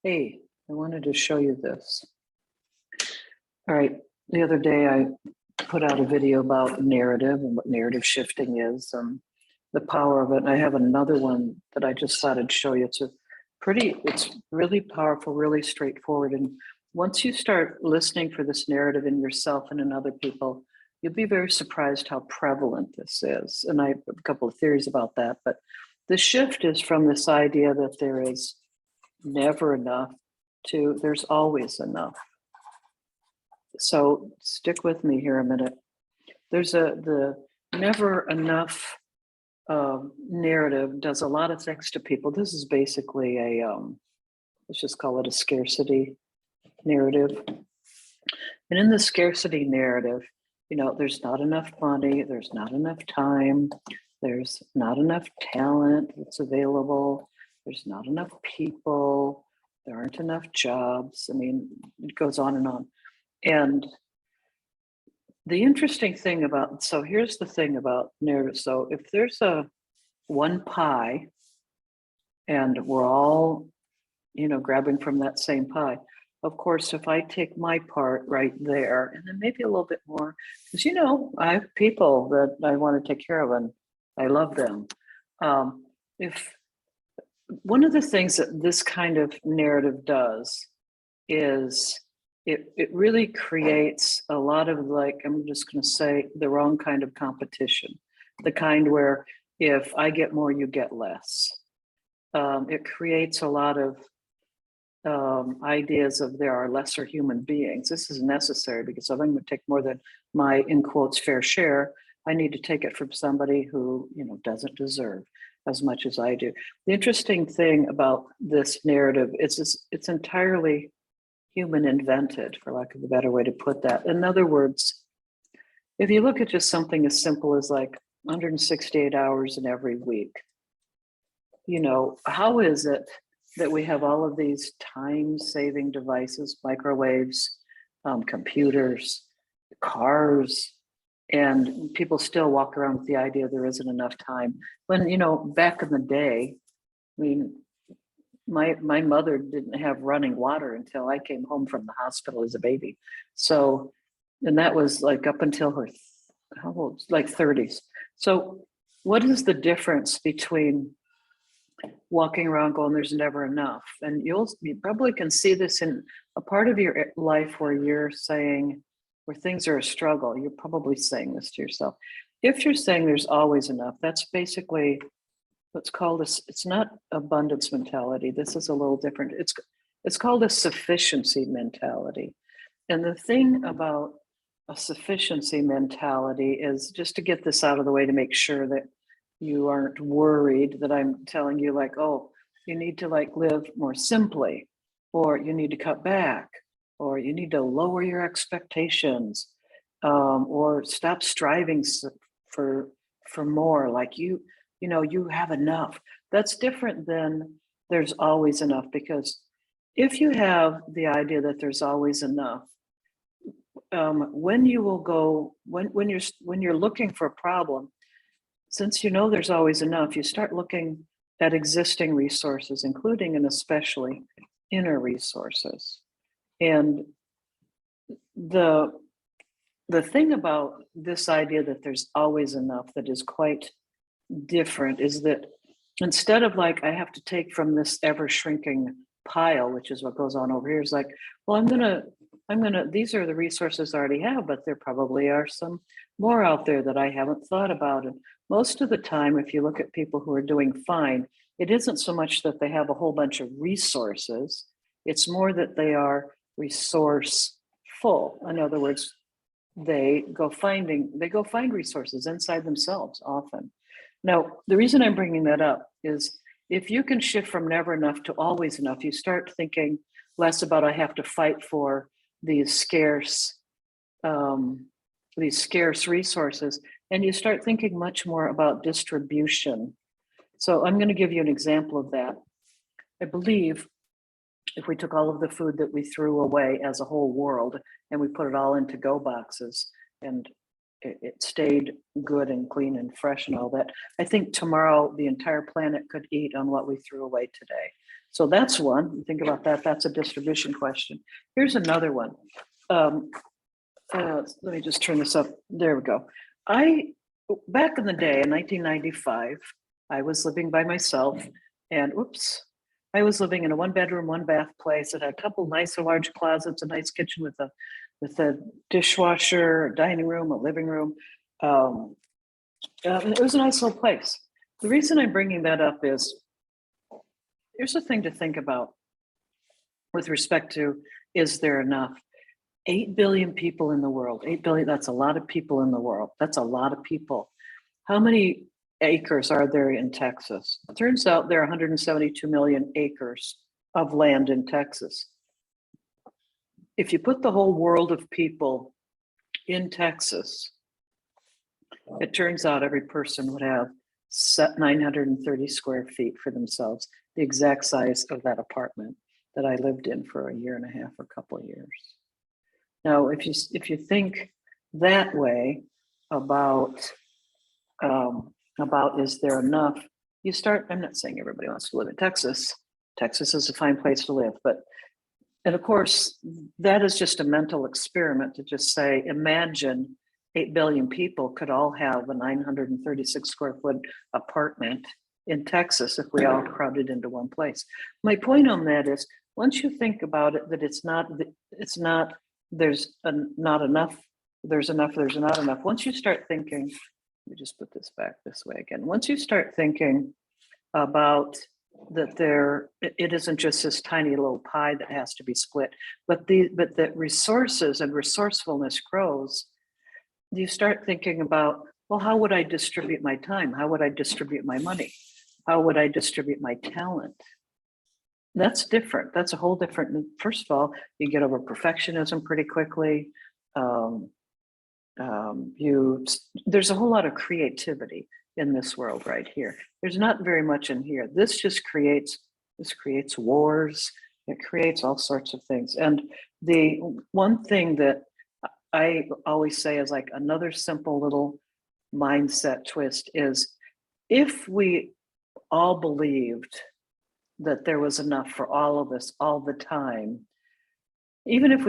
Hey, I wanted to show you this. All right, the other day I put out a video about narrative and what narrative shifting is, the power of it. And I have another one that I just thought I'd show you. It's really powerful, really straightforward. And once you start listening for this narrative in yourself and in other people, you'll be very surprised how prevalent this is. And I have a couple of theories about that, but the shift is from this idea that there is never enough to there's always enough. So stick with me here a minute. There's the never enough narrative does a lot of things to people. This is basically let's just call it a scarcity narrative. And in the scarcity narrative, there's not enough money, there's not enough time, there's not enough talent that's available, there's not enough people, there aren't enough jobs. I mean, it goes on and on. And the interesting thing so here's the thing about narrative. So if there's one pie and we're all, grabbing from that same pie, of course, if I take my part right there and then maybe a little bit more, because, I have people that I want to take care of and I love them. If one of the things that this kind of narrative does is it really creates a lot of, like, I'm just going to say, the wrong kind of competition, the kind where if I get more, you get less. It creates a lot of ideas of there are lesser human beings. This is necessary because if I'm going to take more than my, in quotes, fair share, I need to take it from somebody who, doesn't deserve as much as I do. The interesting thing about this narrative is it's entirely human invented, for lack of a better way to put that. In other words, if you look at just something as simple as like 168 hours in every week, how is it that we have all of these time-saving devices, microwaves, computers, cars, and people still walk around with the idea there isn't enough time? When, back in the day, I mean, my mother didn't have running water until I came home from the hospital as a baby. So, and that was like up until her, how old, like 30s. So what is the difference between walking around going, there's never enough? And you probably can see this in a part of your life where you're saying, where things are a struggle, you're probably saying this to yourself. If you're saying there's always enough, that's basically what's called it's not abundance mentality. This is a little different. It's called a sufficiency mentality. And the thing about a sufficiency mentality is, just to get this out of the way to make sure that you aren't worried that I'm telling you like, oh, you need to like live more simply, or you need to cut back, or you need to lower your expectations, or stop striving for more. Like you have enough. That's different than there's always enough, because if you have the idea that there's always enough, when you're looking for a problem, since there's always enough, you start looking at existing resources, including and especially inner resources. And the thing about this idea that there's always enough that is quite different is that instead of like, I have to take from this ever shrinking pile, which is what goes on over here, is like, well, I'm gonna, these are the resources I already have, but there probably are some more out there that I haven't thought about. And most of the time, if you look at people who are doing fine, it isn't so much that they have a whole bunch of resources, it's more that they are resourceful. In other words, they go find resources inside themselves often. Now, the reason I'm bringing that up is if you can shift from never enough to always enough, you start thinking less about, I have to fight for these scarce resources, and you start thinking much more about distribution. So I'm going to give you an example of that. I believe if we took all of the food that we threw away as a whole world and we put it all into go boxes, and it stayed good and clean and fresh and all that, I think tomorrow the entire planet could eat on what we threw away today. So that's one. You think about that. That's a distribution question. Here's another one. Let me just turn this up. There we go. Back in the day in 1995, I was living by myself, and oops, I was living in a 1-bedroom, 1-bath place that had a couple nice large closets, a nice kitchen with a dishwasher, a dining room, a living room. It was a nice little place. The reason I'm bringing that up is here's the thing to think about with respect to, is there enough? 8 billion people in the world. 8 billion, that's a lot of people in the world. That's a lot of people. How many acres are there in Texas? It turns out there are 172 million acres of land in Texas. If you put the whole world of people in Texas, it turns out every person would have 930 square feet for themselves, the exact size of that apartment that I lived in for a year and a half or a couple of years. Now, if you think that way about is there enough, you start, I'm not saying everybody wants to live in Texas. Texas is a fine place to live, and of course, that is just a mental experiment to just say, imagine 8 billion people could all have a 936 square foot apartment in Texas if we all crowded into one place. My point on that is, once you think about it, that it's not, there's not enough, there's enough, there's not enough. Once you start thinking, let me just put this back this way again. Once you start thinking about that it isn't just this tiny little pie that has to be split, but that resources and resourcefulness grows, you start thinking about, well, how would I distribute my time? How would I distribute my money? How would I distribute my talent? That's different. That's a whole different, first of all, you get over perfectionism pretty quickly. There's a whole lot of creativity in this world right here. There's not very much in here. This creates wars. It creates all sorts of things. And the one thing that I always say is like another simple little mindset twist is, if we all believed that there was enough for all of us all the time, even if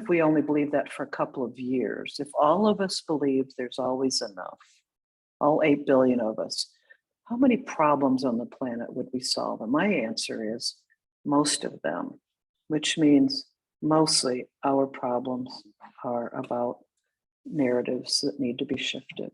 we only believed that for a couple of years, if all of us believed there's always enough, all 8 billion of us, how many problems on the planet would we solve? And my answer is most of them, which means mostly our problems are about narratives that need to be shifted.